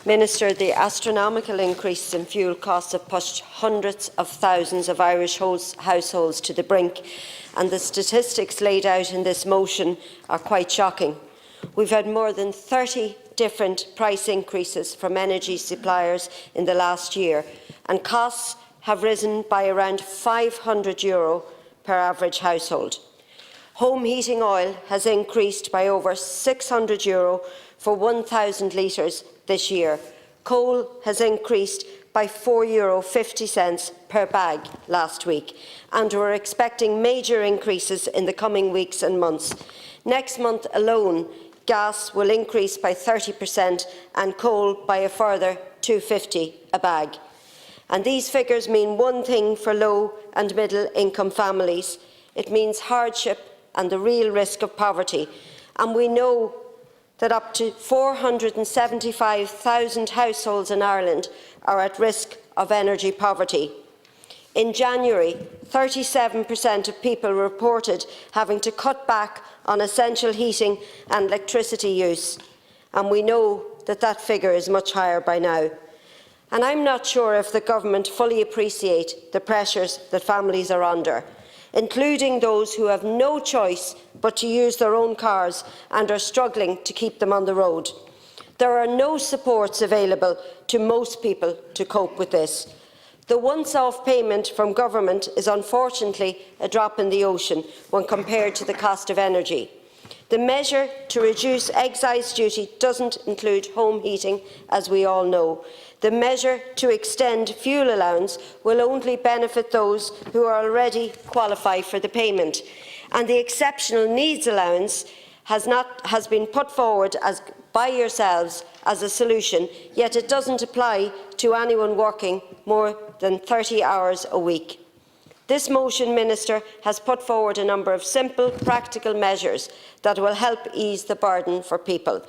Minister, the astronomical increase in fuel costs have pushed hundreds of thousands of Irish households to the brink, and the statistics laid out in this motion are quite shocking. We've had more than 30 different price increases from energy suppliers in the last year, and costs have risen by around €500 per average household. Home heating oil has increased by over €600 for 1,000 litres this year. Coal has increased by €4.50 per bag last week, and we're expecting major increases in the coming weeks and months. Next month alone, gas will increase by 30% and coal by a further €2.50 a bag. And these figures mean one thing for low and middle income families. It means hardship and the real risk of poverty. And we know that up to 475,000 households in Ireland are at risk of energy poverty. In January, 37% of people reported having to cut back on essential heating and electricity use, and we know that that figure is much higher by now. And I'm not sure if the government fully appreciate the pressures that families are under, including those who have no choice but to use their own cars and are struggling to keep them on the road. There are no supports available to most people to cope with this. The once-off payment from government is unfortunately a drop in the ocean when compared to the cost of energy. The measure to reduce excise duty doesn't include home heating, as we all know. The measure to extend fuel allowance will only benefit those who are already qualified for the payment. And the exceptional needs allowance has been put forward by yourselves as a solution, yet it doesn't apply to anyone working more than 30 hours a week. This motion, Minister, has put forward a number of simple, practical measures that will help ease the burden for people.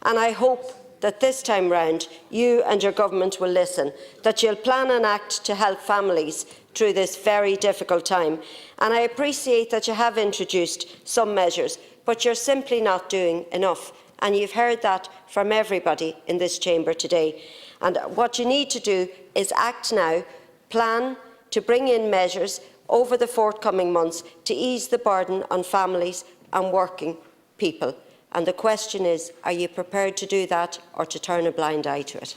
And I hope that this time round you and your government will listen, that you'll plan and act to help families through this very difficult time. And I appreciate that you have introduced some measures, but you're simply not doing enough. And you've heard that from everybody in this chamber today. And what you need to do is act now, plan to bring in measures over the forthcoming months to ease the burden on families and working people. And the question is, are you prepared to do that or to turn a blind eye to it?